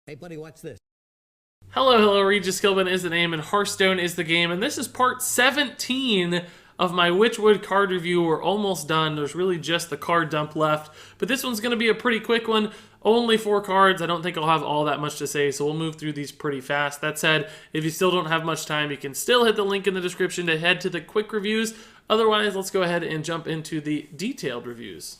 Hey, buddy, watch this. Hello, Regis Gilbin is the name, and Hearthstone is the game, and this is part 17 of my Witchwood card review. We're almost done. There's really just the card dump left, but this one's going to be a pretty quick one. Only 4 cards. I don't think I'll have all that much to say, so we'll move through these pretty fast. That said, if you still don't have much time, you can still hit the link in the description to head to the quick reviews. Otherwise, let's go ahead and jump into the detailed reviews.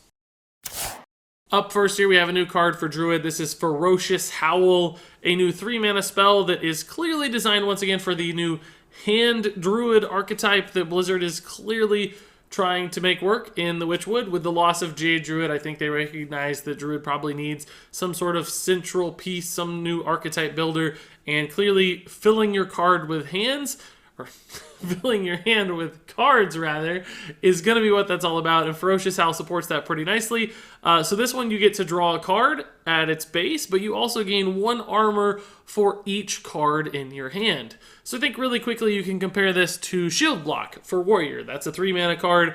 Up first here, we have a new card for Druid. This is Ferocious Howl, a new 3-mana spell that is clearly designed once again for the new hand Druid archetype that Blizzard is clearly trying to make work in the Witchwood. With the loss of Jade Druid, I think they recognize that Druid probably needs some sort of central piece, some new archetype builder, and clearly filling your card with hands, or filling your hand with cards, rather, is going to be what that's all about, and Ferocious Howl supports that pretty nicely. So this one, you get to draw a card at its base, but you also gain 1 armor for each card in your hand. So I think really quickly you can compare this to Shield Block for Warrior. That's a 3-mana card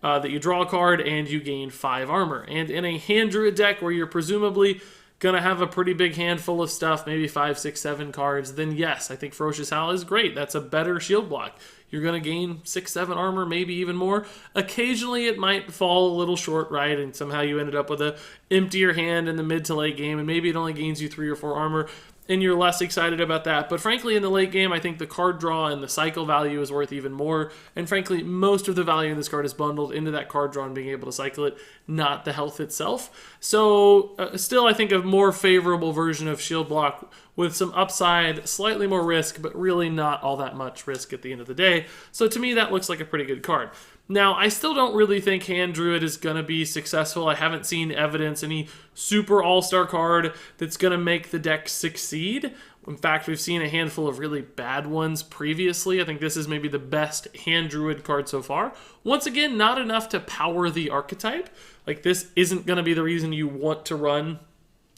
that you draw a card and you gain 5 armor. And in a hand Druid deck where you're presumably gonna have a pretty big handful of stuff, maybe 5, 6, 7 cards, then yes, I think Ferocious Howl is great. That's a better shield block. You're gonna gain 6, 7 armor, maybe even more. Occasionally it might fall a little short, right? And somehow you ended up with a emptier hand in the mid to late game, and maybe it only gains you 3 or 4 armor, and you're less excited about that. But frankly, in the late game, I think the card draw and the cycle value is worth even more. And frankly, most of the value in this card is bundled into that card draw and being able to cycle it, not the health itself. So still, I think a more favorable version of Shield Block with some upside, slightly more risk, but really not all that much risk at the end of the day. So to me, that looks like a pretty good card. Now, I still don't really think Hand Druid is going to be successful. I haven't seen evidence, any super all-star card that's going to make the deck succeed. In fact, we've seen a handful of really bad ones previously. I think this is maybe the best Hand Druid card so far. Once again, not enough to power the archetype. Like, this isn't going to be the reason you want to run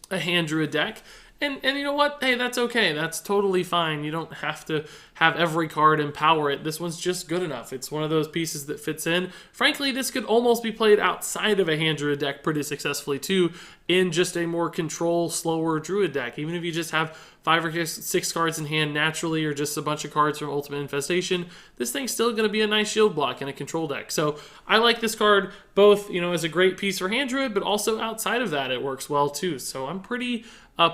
a Hand Druid deck. And you know what? Hey, that's okay. That's totally fine. You don't have to have every card empower it. This one's just good enough. It's one of those pieces that fits in. Frankly, this could almost be played outside of a hand Druid deck pretty successfully too, in just a more control, slower Druid deck. Even if you just have 5 or 6 cards in hand naturally, or just a bunch of cards from Ultimate Infestation, this thing's still going to be a nice shield block in a control deck. So I like this card both, as a great piece for hand Druid, but also outside of that, it works well too. So I'm pretty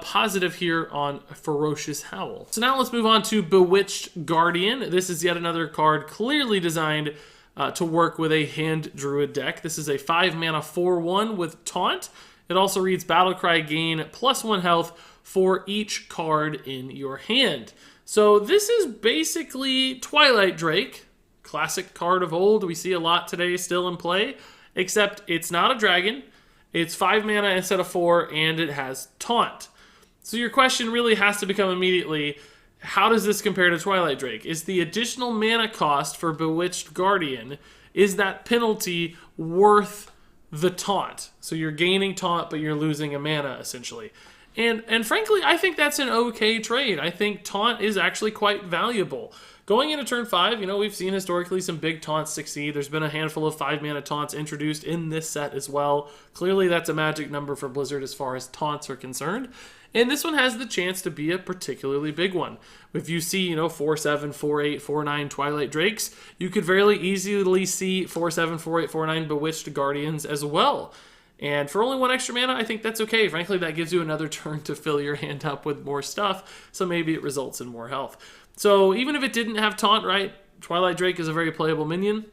positive here on Ferocious Howl. So now let's move on to Bewitched Guardian. This is yet another card clearly designed to work with a hand Druid deck. This is a 5-mana 4/1 with Taunt. It also reads Battlecry, gain +1 health for each card in your hand. So this is basically Twilight Drake, classic card of old. We see a lot today still in play, except it's not a dragon. It's 5 mana instead of 4, and it has Taunt. So your question really has to become immediately, how does this compare to Twilight Drake? Is the additional mana cost for Bewitched Guardian, is that penalty worth the Taunt? So you're gaining Taunt, but you're losing a mana, essentially. And frankly, I think that's an okay trade. I think Taunt is actually quite valuable. Going into turn 5, we've seen historically some big taunts succeed. There's been a handful of 5-mana taunts introduced in this set as well. Clearly, that's a magic number for Blizzard as far as taunts are concerned. And this one has the chance to be a particularly big one. If you see, 4/7, 4/8, 4/9 Twilight Drakes, you could very easily see 4/7, 4/8, 4/9 Bewitched Guardians as well. And for only 1 extra mana, I think that's okay. Frankly, that gives you another turn to fill your hand up with more stuff, so maybe it results in more health. So even if it didn't have Taunt, right, Twilight Drake is a very playable minion.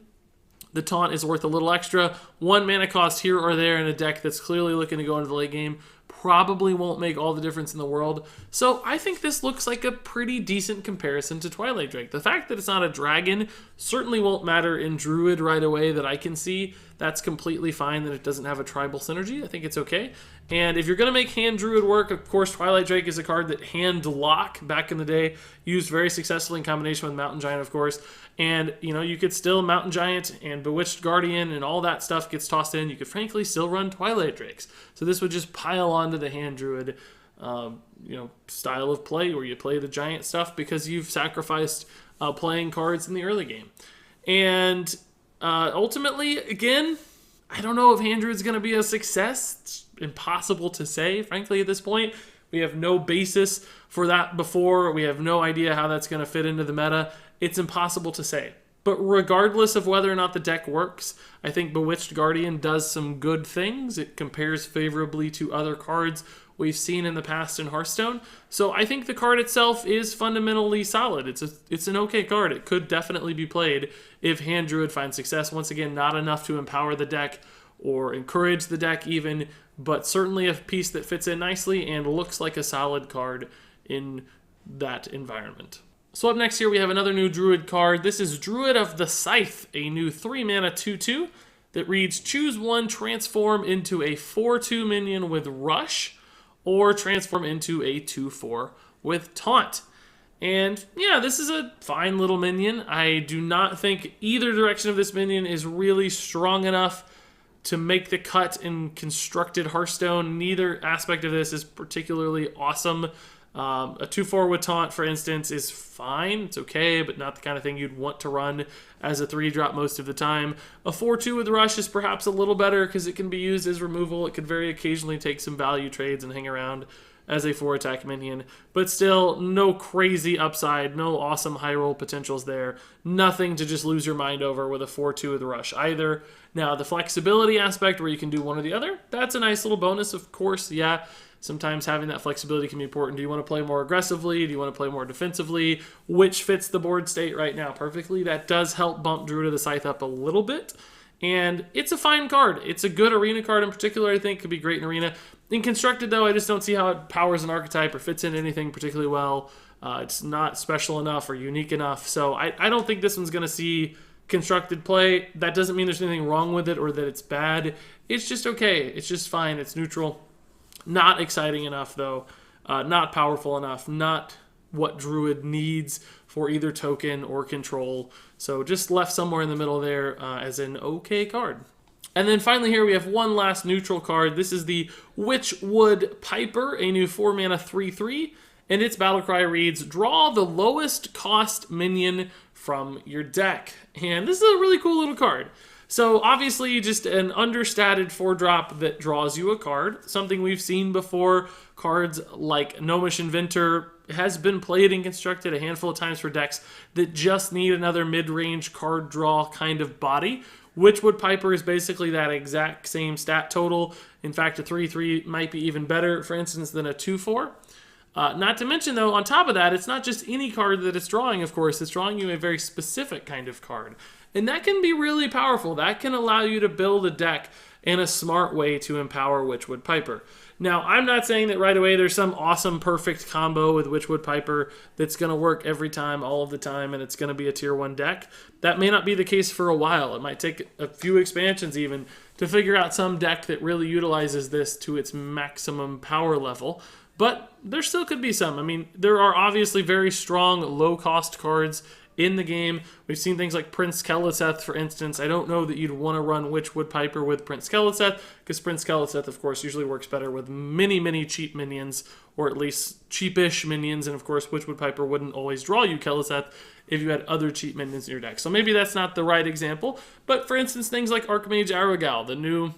The Taunt is worth a little extra. 1 mana cost here or there in a deck that's clearly looking to go into the late game probably won't make all the difference in the world. So I think this looks like a pretty decent comparison to Twilight Drake. The fact that it's not a dragon certainly won't matter in Druid right away that I can see. That's completely fine that it doesn't have a tribal synergy. I think it's okay. And if you're going to make hand Druid work, of course, Twilight Drake is a card that Hand Lock, back in the day, used very successfully in combination with Mountain Giant, of course. And, you could still Mountain Giant and Bewitched Guardian and all that stuff gets tossed in. You could frankly still run Twilight Drakes. So this would just pile onto the hand Druid, style of play where you play the giant stuff because you've sacrificed playing cards in the early game. And ultimately, again, I don't know if Hand Druid's going to be a success. It's impossible to say, frankly, at this point. We have no basis for that before. We have no idea how that's going to fit into the meta. It's impossible to say. But regardless of whether or not the deck works, I think Bewitched Guardian does some good things. It compares favorably to other cards we've seen in the past in Hearthstone. So I think the card itself is fundamentally solid. It's an okay card. It could definitely be played if Hand Druid finds success. Once again, not enough to empower the deck or encourage the deck even, but certainly a piece that fits in nicely and looks like a solid card in that environment. So up next here we have another new Druid card. This is Druid of the Scythe, a new 3-mana 2/2 that reads, choose one, transform into a 4/2 minion with Rush, or transform into a 2/4 with Taunt. And yeah, this is a fine little minion. I do not think either direction of this minion is really strong enough to make the cut in constructed Hearthstone. Neither aspect of this is particularly awesome. A 2/4 with Taunt, for instance, is fine. It's okay, but not the kind of thing you'd want to run as a 3-drop most of the time. A 4/2 with Rush is perhaps a little better because it can be used as removal. It could very occasionally take some value trades and hang around as a 4-attack minion. But still, no crazy upside, no awesome high roll potentials there. Nothing to just lose your mind over with a 4/2 with Rush either. Now, the flexibility aspect where you can do one or the other, that's a nice little bonus, of course, yeah. Sometimes having that flexibility can be important. Do you want to play more aggressively? Do you want to play more defensively? Which fits the board state right now perfectly? That does help bump Druid of the Scythe up a little bit. And it's a fine card. It's a good arena card in particular, I think. Could be great in arena. In constructed, though, I just don't see how it powers an archetype or fits into anything particularly well. It's not special enough or unique enough. So I don't think this one's going to see constructed play. That doesn't mean there's anything wrong with it or that it's bad. It's just okay. It's just fine. It's neutral. Not exciting enough, though. Not powerful enough. Not what Druid needs for either token or control. So just left somewhere in the middle there as an okay card. And then finally here we have one last neutral card. This is the Witchwood Piper, a new 4-mana 3/3. And its battlecry reads, draw the lowest cost minion from your deck. And this is a really cool little card. So obviously just an understated 4-drop that draws you a card. Something we've seen before. Cards like Gnomish Inventor has been played and constructed a handful of times for decks that just need another mid-range card draw kind of body. Witchwood Piper is basically that exact same stat total. In fact, a 3/3 might be even better, for instance, than a 2/4. Not to mention, though, on top of that, it's not just any card that it's drawing, of course. It's drawing you a very specific kind of card. And that can be really powerful. That can allow you to build a deck in a smart way to empower Witchwood Piper. Now, I'm not saying that right away there's some awesome, perfect combo with Witchwood Piper that's going to work every time, all of the time, and it's going to be a tier 1 deck. That may not be the case for a while. It might take a few expansions even to figure out some deck that really utilizes this to its maximum power level. But there still could be some. I mean, there are obviously very strong, low-cost cards in the game. We've seen things like Prince Keleseth, for instance. I don't know that you'd want to run Witchwood Piper with Prince Keleseth, because Prince Keleseth, of course, usually works better with many, many cheap minions, or at least cheapish minions, and of course, Witchwood Piper wouldn't always draw you Keleseth if you had other cheap minions in your deck. So maybe that's not the right example, but for instance, things like Archmage Aragal, the new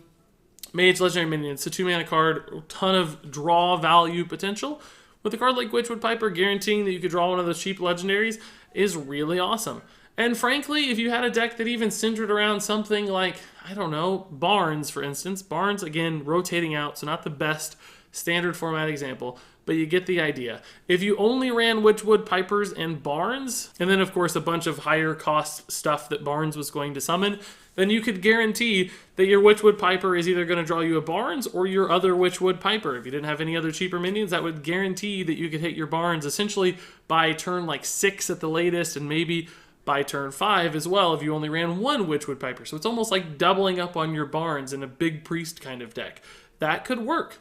Mage Legendary minion. It's a 2-mana card, a ton of draw value potential. With a card like Witchwood Piper, guaranteeing that you could draw one of those cheap legendaries is really awesome. And frankly, if you had a deck that even centered around something like, I don't know, Barnes, for instance. Barnes, again, rotating out, so not the best standard format example, but you get the idea. If you only ran Witchwood Pipers and Barnes, and then, of course, a bunch of higher cost stuff that Barnes was going to summon, then you could guarantee that your Witchwood Piper is either going to draw you a Barnes or your other Witchwood Piper. If you didn't have any other cheaper minions, that would guarantee that you could hit your Barnes essentially by turn like 6 at the latest, and maybe by turn 5 as well if you only ran one Witchwood Piper. So it's almost like doubling up on your Barnes in a big priest kind of deck. That could work.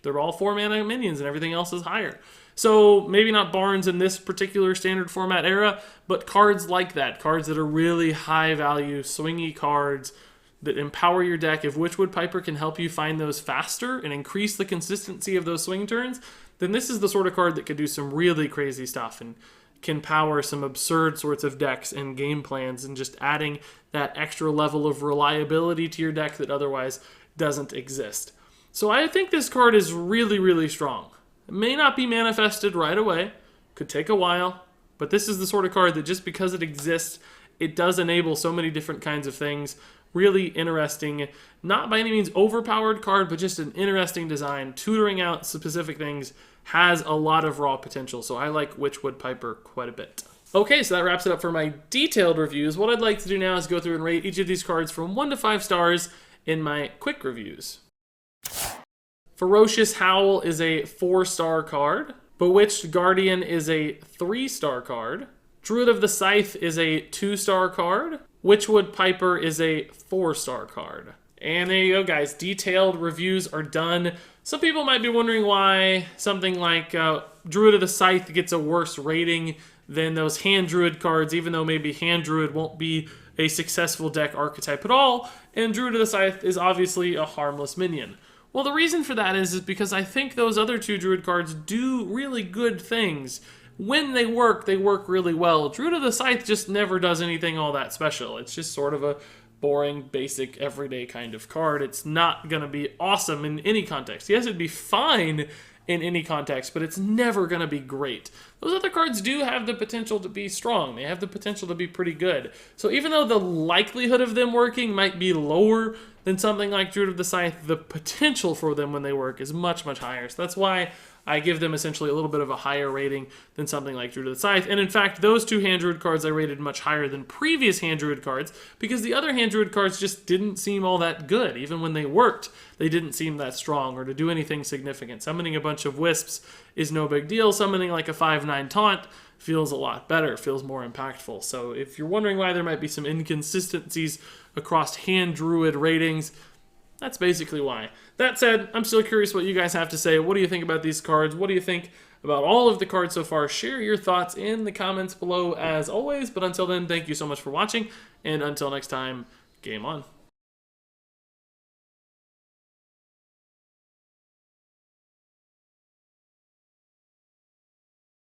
They're all 4-mana minions and everything else is higher. So maybe not Barnes in this particular standard format era, but cards like that, cards that are really high value, swingy cards that empower your deck. If Witchwood Piper can help you find those faster and increase the consistency of those swing turns, then this is the sort of card that could do some really crazy stuff and can power some absurd sorts of decks and game plans, and just adding that extra level of reliability to your deck that otherwise doesn't exist. So I think this card is really, really strong. It may not be manifested right away, could take a while, but this is the sort of card that just because it exists, it does enable so many different kinds of things. Really interesting, not by any means overpowered card, but just an interesting design. Tutoring out specific things has a lot of raw potential, so I like Witchwood Piper quite a bit. Okay, so that wraps it up for my detailed reviews. What I'd like to do now is go through and rate each of these cards from 1 to 5 stars in my quick reviews. Ferocious Howl is a 4-star card. Bewitched Guardian is a 3-star card. Druid of the Scythe is a 2-star card. Witchwood Piper is a 4-star card. And there you go, guys. Detailed reviews are done. Some people might be wondering why something like Druid of the Scythe gets a worse rating than those Hand Druid cards, even though maybe Hand Druid won't be a successful deck archetype at all, and Druid of the Scythe is obviously a harmless minion. Well, the reason for that is because I think those other 2 Druid cards do really good things. When they work really well. Druid of the Scythe just never does anything all that special. It's just sort of a boring, basic, everyday kind of card. It's not going to be awesome in any context. Yes, it'd be fine in any context, but it's never going to be great. Those other cards do have the potential to be strong. They have the potential to be pretty good. So even though the likelihood of them working might be lower than something like Druid of the Scythe, the potential for them when they work is much, much higher. So that's why I give them essentially a little bit of a higher rating than something like Druid of the Scythe. And in fact, those 2 Hand Druid cards I rated much higher than previous Hand Druid cards because the other Hand Druid cards just didn't seem all that good. Even when they worked, they didn't seem that strong or to do anything significant. Summoning a bunch of Wisps is no big deal. Summoning like a 5/9 Taunt feels a lot better, feels more impactful. So if you're wondering why there might be some inconsistencies across Hand Druid ratings, that's basically why. That said, I'm still curious what you guys have to say. What do you think about these cards? What do you think about all of the cards so far? Share your thoughts in the comments below as always. But until then, thank you so much for watching. And until next time, game on.